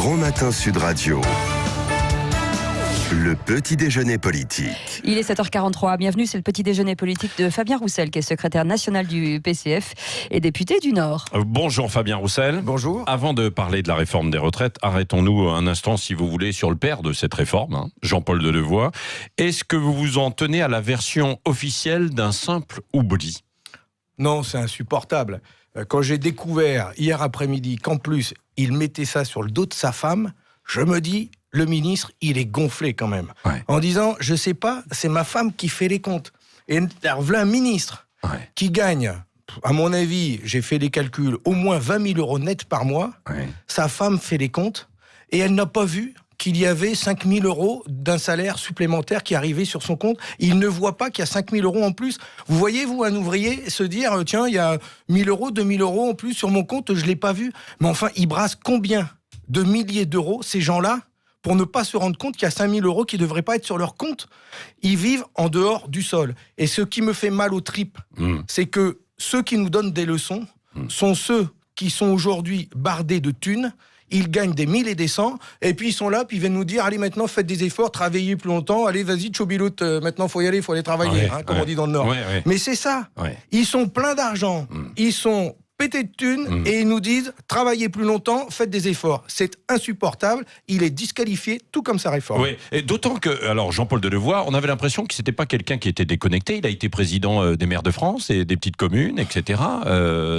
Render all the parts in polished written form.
Grand Matin Sud Radio. Le petit déjeuner politique. Il est 7h43. Bienvenue, c'est le petit déjeuner politique de Fabien Roussel, qui est secrétaire national du PCF et député du Nord. Bonjour Fabien Roussel. Bonjour. Avant de parler de la réforme des retraites, arrêtons-nous un instant, si vous voulez, sur le père de cette réforme, Jean-Paul Delevoye. Est-ce que vous vous en tenez à la version officielle d'un simple oubli ? Non, c'est insupportable. Quand j'ai découvert hier après-midi qu'en plus, il mettait ça sur le dos de sa femme, je me dis, le ministre, il est gonflé quand même. Ouais. En disant, je sais pas, c'est ma femme qui fait les comptes. Et voilà un ministre qui gagne, à mon avis, j'ai fait les calculs, au moins 20 000 euros net par mois. Ouais. Sa femme fait les comptes et elle n'a pas vu qu'il y avait 5 000 euros d'un salaire supplémentaire qui arrivait sur son compte. Il ne voit pas qu'il y a 5 000 euros en plus. Vous voyez, vous, un ouvrier, se dire, tiens, il y a 1 000 euros, 2 000 euros en plus sur mon compte, je ne l'ai pas vu. Mais enfin, ils brassent combien de milliers d'euros, ces gens-là, pour ne pas se rendre compte qu'il y a 5 000 euros qui ne devraient pas être sur leur compte. Ils vivent en dehors du sol. Et ce qui me fait mal aux tripes, c'est que ceux qui nous donnent des leçons sont ceux qui sont aujourd'hui bardés de thunes. Ils gagnent des 1000 et des 100, et puis ils sont là, puis ils viennent nous dire, allez maintenant faites des efforts, travaillez plus longtemps, allez vas-y tchoubiloute, maintenant faut y aller, faut aller travailler, comme on dit dans le Nord. Mais c'est ça, ils sont pleins d'argent, ils sont pétés de thunes, et ils nous disent, travaillez plus longtemps, faites des efforts. C'est insupportable, il est disqualifié, tout comme sa réforme. Oui, et d'autant que, alors Jean-Paul Delevoye, on avait l'impression que c'était pas quelqu'un qui était déconnecté, il a été président des maires de France et des petites communes, etc.,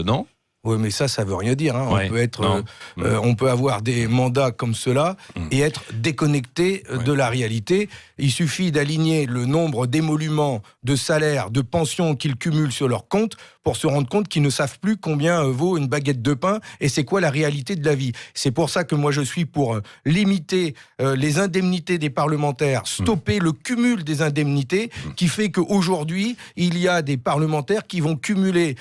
non ? Oui, mais ça veut rien dire. On peut avoir des mandats comme cela et être déconnecté de la réalité. Il suffit d'aligner le nombre d'émoluments, de salaires, de pensions qu'ils cumulent sur leur compte pour se rendre compte qu'ils ne savent plus combien vaut une baguette de pain et c'est quoi la réalité de la vie. C'est pour ça que moi je suis pour limiter les indemnités des parlementaires, stopper le cumul des indemnités qui fait qu'aujourd'hui, il y a des parlementaires qui vont cumuler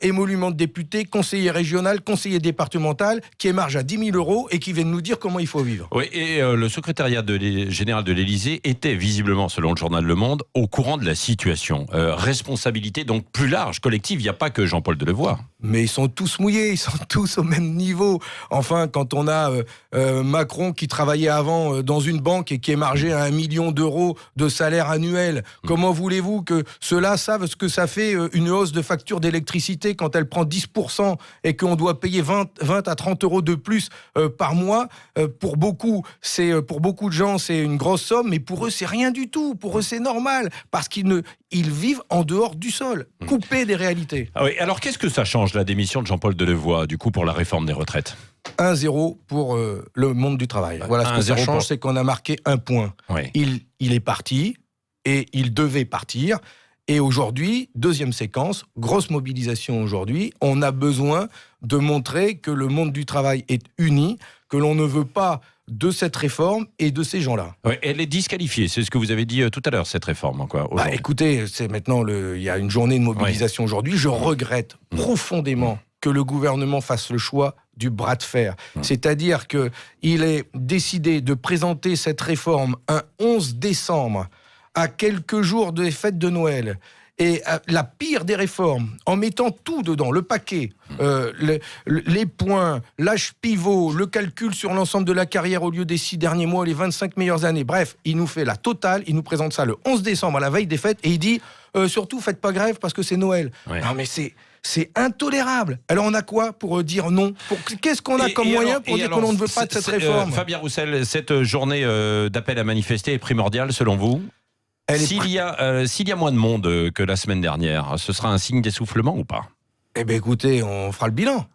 émoluments de députés, conseiller régional, conseiller départemental, qui émargent à 10 000 euros et qui viennent nous dire comment il faut vivre. Oui, et le secrétariat général de l'Élysée était visiblement, selon le journal Le Monde, au courant de la situation. Responsabilité donc plus large, collective, il n'y a pas que Jean-Paul Delevoye. Mais ils sont tous mouillés, ils sont tous au même niveau. Enfin, quand on a Macron qui travaillait avant dans une banque et qui émargeait à 1 million d'euros de salaire annuel, comment voulez-vous que ceux-là savent ce que ça fait une hausse de facture d'électricité quand elle prend 10% et qu'on doit payer 20 à 30 euros de plus par mois? Pour beaucoup de gens, c'est une grosse somme, mais pour eux, c'est rien du tout. Pour eux, c'est normal, parce qu'ils vivent en dehors du sol, coupés des réalités. Ah oui, alors qu'est-ce que ça change, la démission de Jean-Paul Delevoye, du coup, pour la réforme des retraites ? 1-0 pour le monde du travail. Voilà, ce que ça change, c'est qu'on a marqué un point. Oui. Il est parti, et il devait partir. Et aujourd'hui, deuxième séquence, grosse mobilisation aujourd'hui. On a besoin de montrer que le monde du travail est uni, que l'on ne veut pas de cette réforme et de ces gens-là. Ouais, elle est disqualifiée, c'est ce que vous avez dit tout à l'heure, cette réforme. Écoutez, c'est maintenant il y a une journée de mobilisation aujourd'hui. Je regrette profondément que le gouvernement fasse le choix du bras de fer. C'est-à-dire qu'il est décidé de présenter cette réforme un 11 décembre, à quelques jours des fêtes de Noël, et la pire des réformes, en mettant tout dedans, le paquet, les points, l'âge pivot, le calcul sur l'ensemble de la carrière au lieu des 6 derniers mois, les 25 meilleures années, bref, il nous fait la totale, il nous présente ça le 11 décembre à la veille des fêtes, et il dit, surtout faites pas grève parce que c'est Noël. Non mais c'est intolérable. Alors on a quoi pour dire non? Qu'est-ce qu'on a comme moyen pour dire qu'on ne veut pas de cette réforme? Fabien Roussel, cette journée d'appel à manifester est primordiale selon vous? S'il y a moins de monde que la semaine dernière, ce sera un signe d'essoufflement ou pas? Eh bien écoutez, on fera le bilan.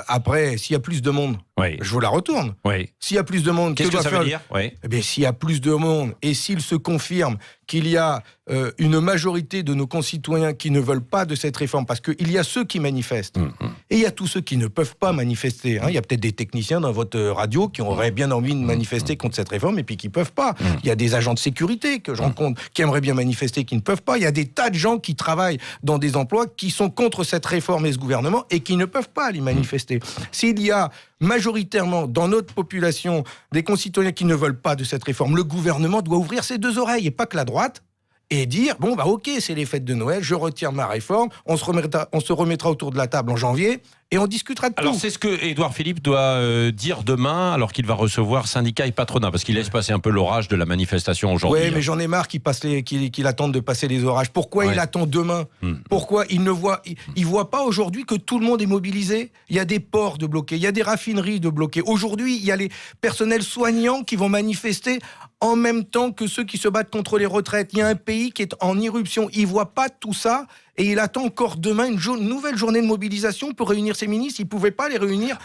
Après, s'il y a plus de monde, je vous la retourne. S'il y a plus de monde, qu'est-ce que ça veut dire? Eh bien, s'il y a plus de monde et s'il se confirme qu'il y a une majorité de nos concitoyens qui ne veulent pas de cette réforme, parce qu'il y a ceux qui manifestent et il y a tous ceux qui ne peuvent pas manifester. Il y a peut-être des techniciens dans votre radio qui auraient bien envie de manifester contre cette réforme et puis qui ne peuvent pas. Il y a des agents de sécurité que je rencontre qui aimeraient bien manifester, qui ne peuvent pas. Il y a des tas de gens qui travaillent dans des emplois qui sont contre cette réforme et ce gouvernement et qui ne peuvent pas aller manifester. S'il y a majoritairement dans notre population des concitoyens qui ne veulent pas de cette réforme, le gouvernement doit ouvrir ses deux oreilles et pas que la droite, et dire, bon, ok, c'est les fêtes de Noël, je retire ma réforme, on se remettra autour de la table en janvier, et on discutera de tout. Alors c'est ce que Édouard Philippe doit dire demain, alors qu'il va recevoir syndicats et patronat, parce qu'il laisse passer un peu l'orage de la manifestation aujourd'hui. Oui, mais j'en ai marre qu'il attende de passer les orages. Pourquoi il attend demain? Pourquoi il ne voit, il voit pas aujourd'hui que tout le monde est mobilisé? Il y a des ports de bloqués, il y a des raffineries de bloqués. Aujourd'hui, il y a les personnels soignants qui vont manifester en même temps que ceux qui se battent contre les retraites. Il y a un pays qui est en irruption. Il voit pas tout ça et il attend encore demain une nouvelle journée de mobilisation pour réunir ses ministres. Il pouvait pas les réunir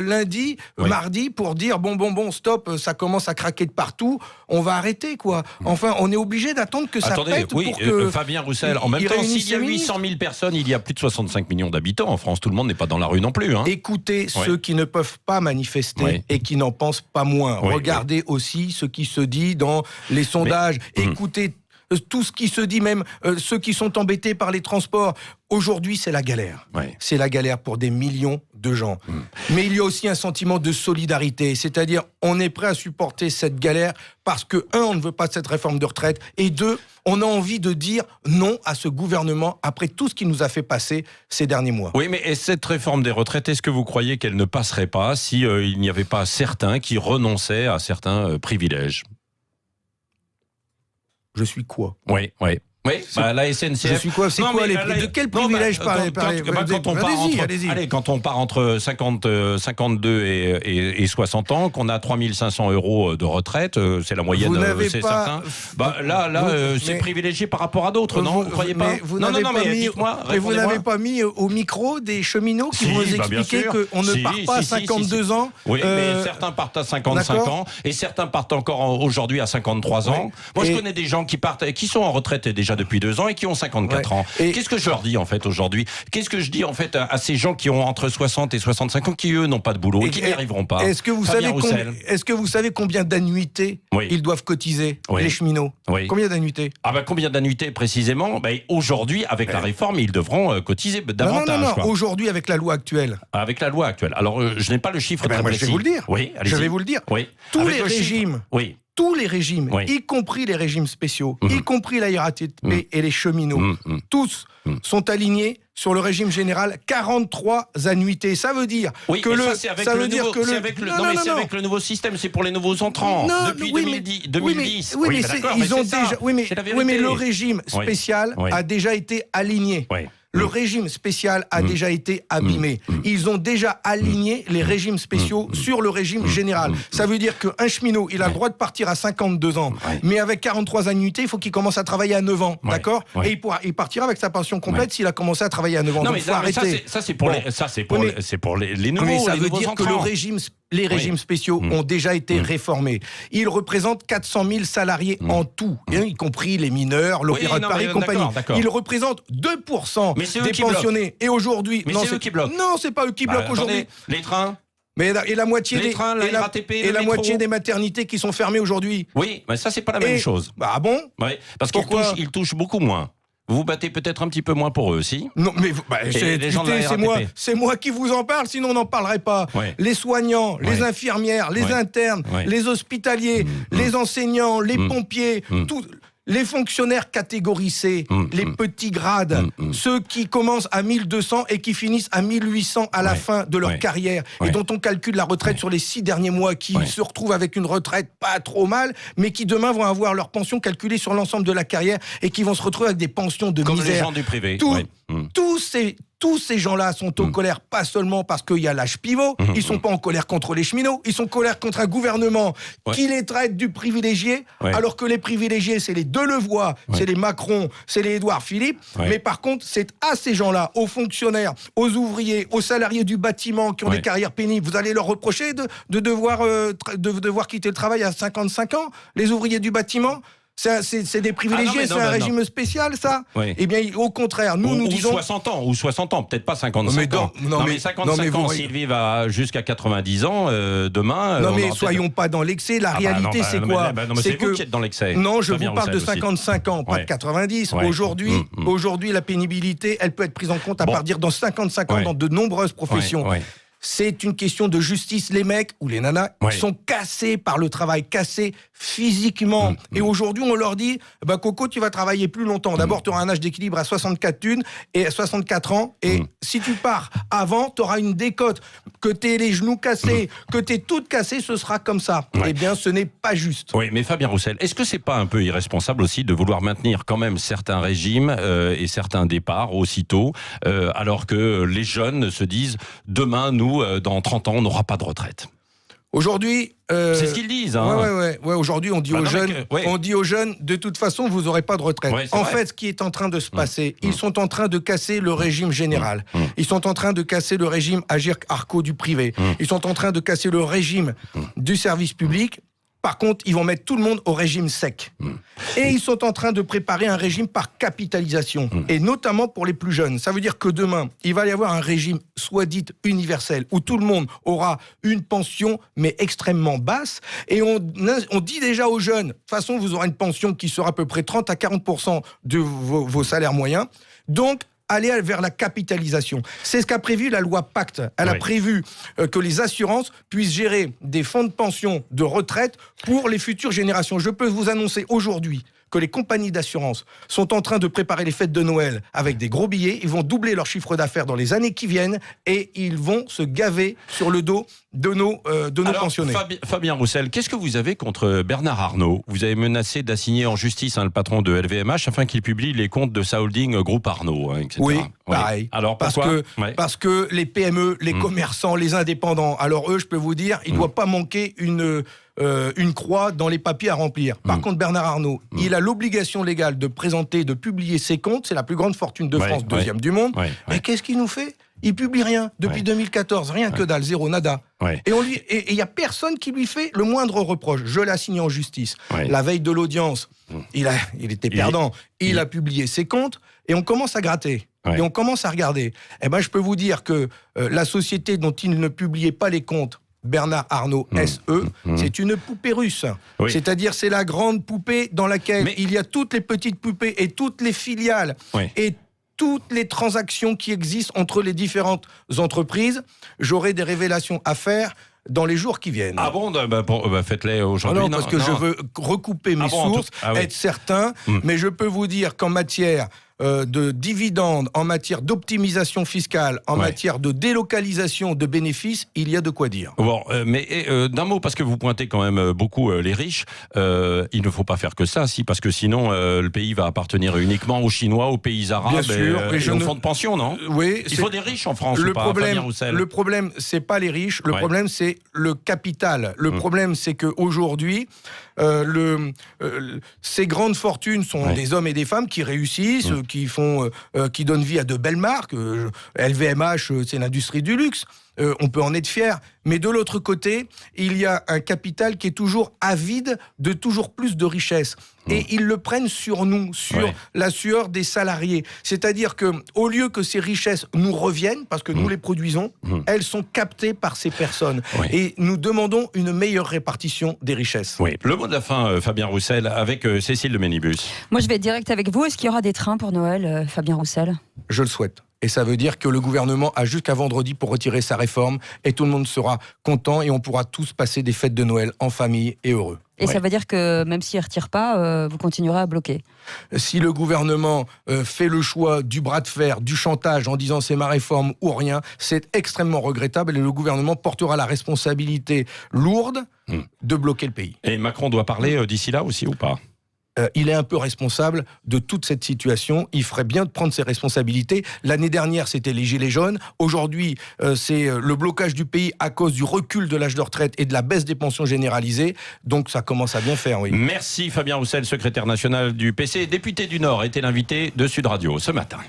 lundi, mardi pour dire bon, stop, ça commence à craquer de partout. On va arrêter, quoi. Enfin, on est obligé d'attendre que ça pète pour que Fabien Roussel, en même temps, s'il y a 800 000 personnes, il y a plus de 65 millions d'habitants en France. Tout le monde n'est pas dans la rue non plus. Hein. Écoutez ceux qui ne peuvent pas manifester et qui n'en pensent pas moins. Regardez aussi ce qui se dit dans les sondages. Écoutez tout ce qui se dit, même ceux qui sont embêtés par les transports. Aujourd'hui, c'est la galère. C'est la galère pour des millions de gens. Mais il y a aussi un sentiment de solidarité. C'est-à-dire, on est prêt à supporter cette galère parce que, on ne veut pas de cette réforme de retraite. Et deux, on a envie de dire non à ce gouvernement après tout ce qu'il nous a fait passer ces derniers mois. Oui, mais cette réforme des retraites, est-ce que vous croyez qu'elle ne passerait pas si il n'y avait pas certains qui renonçaient à certains privilèges? Je suis quoi? Oui. La SNCF. Je suis quoi? C'est quoi de quel privilège parlez? Quand on part entre 52 et 60 ans, qu'on a 3 500 € de retraite, c'est la moyenne, c'est certain. C'est privilégié par rapport à d'autres, non? Vous croyez pas? Vous n'avez pas mis au micro des cheminots qui vous expliquaient qu'on ne part pas à 52 ans. Oui, mais certains partent à 55 ans et certains partent encore aujourd'hui à 53 ans. Moi, je connais des gens qui sont en retraite déjà depuis 2 ans et qui ont 54 ans. Qu'est-ce que je leur dis en fait aujourd'hui? Qu'est-ce que je dis en fait à ces gens qui ont entre 60 et 65 ans qui eux n'ont pas de boulot et qui n'y arriveront pas? Est-ce que vous savez combien d'annuités ils doivent cotiser, les cheminots? Combien d'annuités? Combien d'annuités précisément? Aujourd'hui, avec la réforme, ils devront cotiser davantage. Non. Aujourd'hui, avec la loi actuelle. Avec la loi actuelle. Alors, je n'ai pas le chiffre très précis. Je vais vous le dire. Je vais vous le dire. Tous les régimes. Tous les régimes, y compris les régimes spéciaux, y compris la RATP et les cheminots, tous sont alignés sur le régime général, 43 annuités. Ça veut dire que c'est avec le nouveau système, c'est pour les nouveaux entrants depuis 2010. Mais le régime spécial a déjà été aligné. Le régime spécial a déjà été abîmé. Ils ont déjà aligné les régimes spéciaux sur le régime général. Ça veut dire qu'un cheminot, il a le droit de partir à 52 ans, mais avec 43 annuités, il faut qu'il commence à travailler à 9 ans, d'accord? Et il partira avec sa pension complète s'il a commencé à travailler à 9 ans. Non, donc mais faut arrêter. Ça, c'est pour les nouveaux. Mais ça veut dire entrants. que les régimes spéciaux ont déjà été réformés. Ils représentent 400 000 salariés en tout, y compris les mineurs, l'Opéra de Paris et compagnie. Ils représentent 2% des pensionnés. Et aujourd'hui... c'est eux qui bloquent. Non, c'est pas eux qui bloquent aujourd'hui. Les trains. Et la moitié des maternités qui sont fermées aujourd'hui. Oui, mais ça, c'est pas la même chose. Ah bon? Parce qu'ils touchent beaucoup moins. Vous vous battez peut-être un petit peu moins pour eux aussi. Non, mais c'est moi qui vous en parle, sinon on n'en parlerait pas. Les soignants, les infirmières, les internes, les hospitaliers, les enseignants, les pompiers, les fonctionnaires catégorie C, les petits grades, ceux qui commencent à 1200 et qui finissent à 1800 à la fin de leur carrière, et dont on calcule la retraite sur les 6 derniers mois, qui se retrouvent avec une retraite pas trop mal, mais qui demain vont avoir leur pension calculée sur l'ensemble de la carrière et qui vont se retrouver avec des pensions de misère. Comme les gens du privé. Tous ces gens-là sont en colère, pas seulement parce qu'il y a l'âge pivot, ils sont pas en colère contre les cheminots, ils sont en colère contre un gouvernement qui les traite du privilégié, alors que les privilégiés, c'est les Delevoye, c'est les Macron, c'est les Édouard Philippe, mais par contre, c'est à ces gens-là, aux fonctionnaires, aux ouvriers, aux salariés du bâtiment qui ont des carrières pénibles, vous allez leur reprocher de devoir quitter le travail à 55 ans, les ouvriers du bâtiment? C'est des privilégiés, c'est un régime spécial, ça? Eh bien, au contraire, nous disons... 60 ans, peut-être pas 55 ans. Mais 55 ans, s'ils vivent jusqu'à 90 ans, demain... Non, mais soyons pas dans l'excès. La réalité, c'est quoi? C'est vous qui êtes dans l'excès. Non, je vous parle de 55 ans, pas de 90. Aujourd'hui, la pénibilité, elle peut être prise en compte à partir dans 55 ans dans de nombreuses professions. c'est une question de justice. Les mecs ou les nanas sont cassés par le travail, cassés physiquement. Et aujourd'hui, on leur dit, Coco, tu vas travailler plus longtemps. D'abord, tu auras un âge d'équilibre à 64 ans. Et si tu pars avant, tu auras une décote. Que tu aies les genoux cassés, que tu aies tout cassé, ce sera comme ça. Eh bien, ce n'est pas juste. Oui, mais Fabien Roussel, est-ce que c'est pas un peu irresponsable aussi de vouloir maintenir quand même certains régimes et certains départs aussitôt, alors que les jeunes se disent, demain, nous, dans 30 ans, on n'aura pas de retraite? Aujourd'hui, c'est ce qu'ils disent. Hein. Ouais. Aujourd'hui, on dit aux jeunes, de toute façon, vous n'aurez pas de retraite. En fait, ce qui est en train de se passer, ils sont en train de casser le régime général. Ils sont en train de casser le régime Agirc-Arrco du privé. Ils sont en train de casser le régime du service public. Par contre, ils vont mettre tout le monde au régime sec. Et ils sont en train de préparer un régime par capitalisation, et notamment pour les plus jeunes. Ça veut dire que demain, il va y avoir un régime soit dit universel, où tout le monde aura une pension, mais extrêmement basse. Et on dit déjà aux jeunes, de toute façon, vous aurez une pension qui sera à peu près 30 à 40% de vos salaires moyens. Donc, aller vers la capitalisation. C'est ce qu'a prévu la loi Pacte. Elle a prévu que les assurances puissent gérer des fonds de pension de retraite pour les futures générations. Je peux vous annoncer aujourd'hui que les compagnies d'assurance sont en train de préparer les fêtes de Noël avec des gros billets. Ils vont doubler leur chiffre d'affaires dans les années qui viennent et ils vont se gaver sur le dos de nos pensionnés. Fabien Roussel, qu'est-ce que vous avez contre Bernard Arnault? Vous avez menacé d'assigner en justice le patron de LVMH afin qu'il publie les comptes de sa holding Groupe Arnault, etc. Oui, pareil. Alors parce que les PME, les commerçants, les indépendants, alors eux, je peux vous dire, il ne doit pas manquer une croix dans les papiers à remplir. Par contre, Bernard Arnault, il a l'obligation légale de présenter, de publier ses comptes. C'est la plus grande fortune de France, deuxième du monde. Mais qu'est-ce qu'il nous fait? Il publie rien depuis 2014, rien que dalle, zéro, nada. Et il y a personne qui lui fait le moindre reproche. Je l'ai assigné en justice. La veille de l'audience, il était perdant. Il a publié ses comptes et on commence à gratter. Et on commence à regarder. Eh ben, je peux vous dire que la société dont il ne publiait pas les comptes, Bernard Arnault SE, c'est une poupée russe. C'est-à-dire, c'est la grande poupée dans laquelle il y a toutes les petites poupées et toutes les filiales et toutes les transactions qui existent entre les différentes entreprises. J'aurai des révélations à faire dans les jours qui viennent. Ah bon? Faites-les aujourd'hui. Non, parce que je veux recouper mes sources, être certain, mais je peux vous dire qu'en matière de dividendes, en matière d'optimisation fiscale, en matière de délocalisation de bénéfices, il y a de quoi dire. Bon, mais d'un mot, parce que vous pointez quand même beaucoup les riches, il ne faut pas faire que ça, parce que sinon le pays va appartenir uniquement aux Chinois, aux pays arabes, et aux fonds de pension, non? Oui. Il faut des riches en France, le ou pas, Fabien Roussel? Le problème, c'est pas les riches, le problème, c'est le capital. Le problème, c'est qu'aujourd'hui, ces grandes fortunes sont des hommes et des femmes qui réussissent, qui donnent vie à de belles marques. LVMH, c'est l'industrie du luxe. On peut en être fier. Mais de l'autre côté, il y a un capital qui est toujours avide de toujours plus de richesses. Et ils le prennent sur nous, sur la sueur des salariés. C'est-à-dire qu'au lieu que ces richesses nous reviennent, parce que nous les produisons, elles sont captées par ces personnes. Et nous demandons une meilleure répartition des richesses. Le mot de la fin, Fabien Roussel, avec Cécile de Ménibus. Moi, je vais être direct avec vous. Est-ce qu'il y aura des trains pour Noël, Fabien Roussel? Je le souhaite. Et ça veut dire que le gouvernement a jusqu'à vendredi pour retirer sa réforme et tout le monde sera content et on pourra tous passer des fêtes de Noël en famille et heureux. Et ça veut dire que même s'il ne retire pas, vous continuerez à bloquer? Si le gouvernement fait le choix du bras de fer, du chantage en disant c'est ma réforme ou rien, c'est extrêmement regrettable et le gouvernement portera la responsabilité lourde de bloquer le pays. Et Macron doit parler d'ici là aussi ou pas? Il est un peu responsable de toute cette situation. Il ferait bien de prendre ses responsabilités. L'année dernière, c'était les Gilets jaunes. Aujourd'hui, c'est le blocage du pays à cause du recul de l'âge de retraite et de la baisse des pensions généralisées. Donc, ça commence à bien faire, oui. Merci Fabien Roussel, secrétaire national du PC, député du Nord, était l'invité de Sud Radio ce matin.